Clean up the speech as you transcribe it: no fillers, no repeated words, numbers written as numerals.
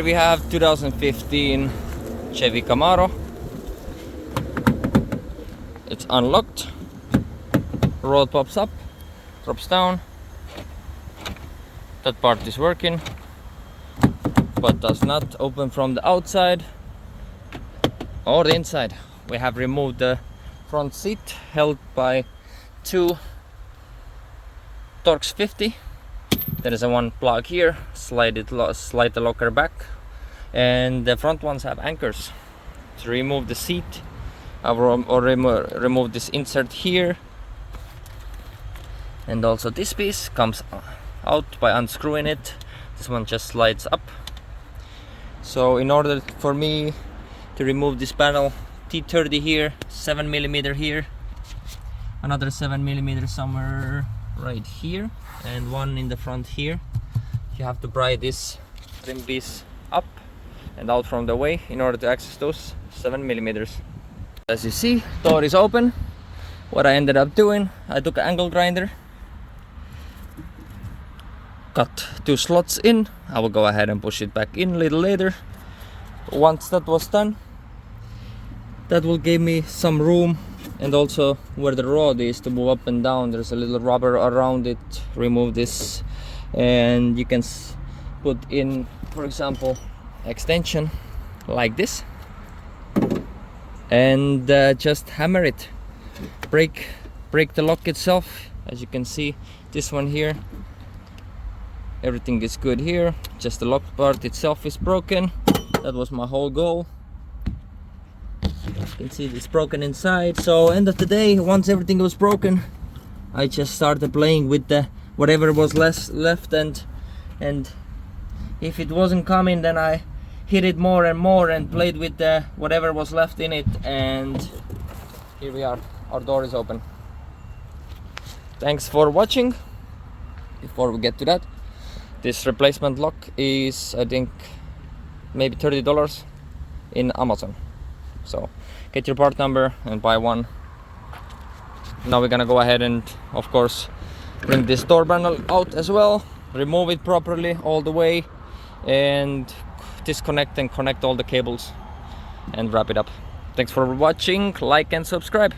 Here we have 2015 Chevy Camaro. It's unlocked. Road pops up, drops down. That part is working, but does not open from the outside or the inside. We have removed the front seat held by two Torx 50. There is a one plug here, slide the locker back, and the front ones have anchors. To remove the seat or remove this insert here, and also this piece comes out by unscrewing it. This one just slides up. So in order for me to remove this panel, T30 here, 7mm here, another 7mm somewhere right here, and one in the front here. You have to pry this trim piece up and out from the way in order to access those 7mm. As you see, door is open. What I ended up doing, I took an angle grinder, cut two slots in. I will go ahead and push it back in a little later. Once that was done, that will give me some room, and also where the rod is to move up and down, there's a little rubber around it. Remove this and you can put in, for example, extension like this, and just hammer it. Break the lock itself. As you can see, this one here, everything is good here, just the lock part itself is broken. That was my whole goal. You can see it's broken inside. So end of the day, once everything was broken, I just started playing with the whatever was left, and if it wasn't coming, then I hit it more and more and played with the whatever was left in it, and here we are. Our door is open. Thanks for watching. Before we get to that, this replacement lock is, I think, maybe $30 in Amazon. So get your part number and buy one. Now we're gonna go ahead and, of course, bring this door panel out as well, remove it properly all the way, and disconnect and connect all the cables and wrap it up. Thanks for watching. Like and subscribe.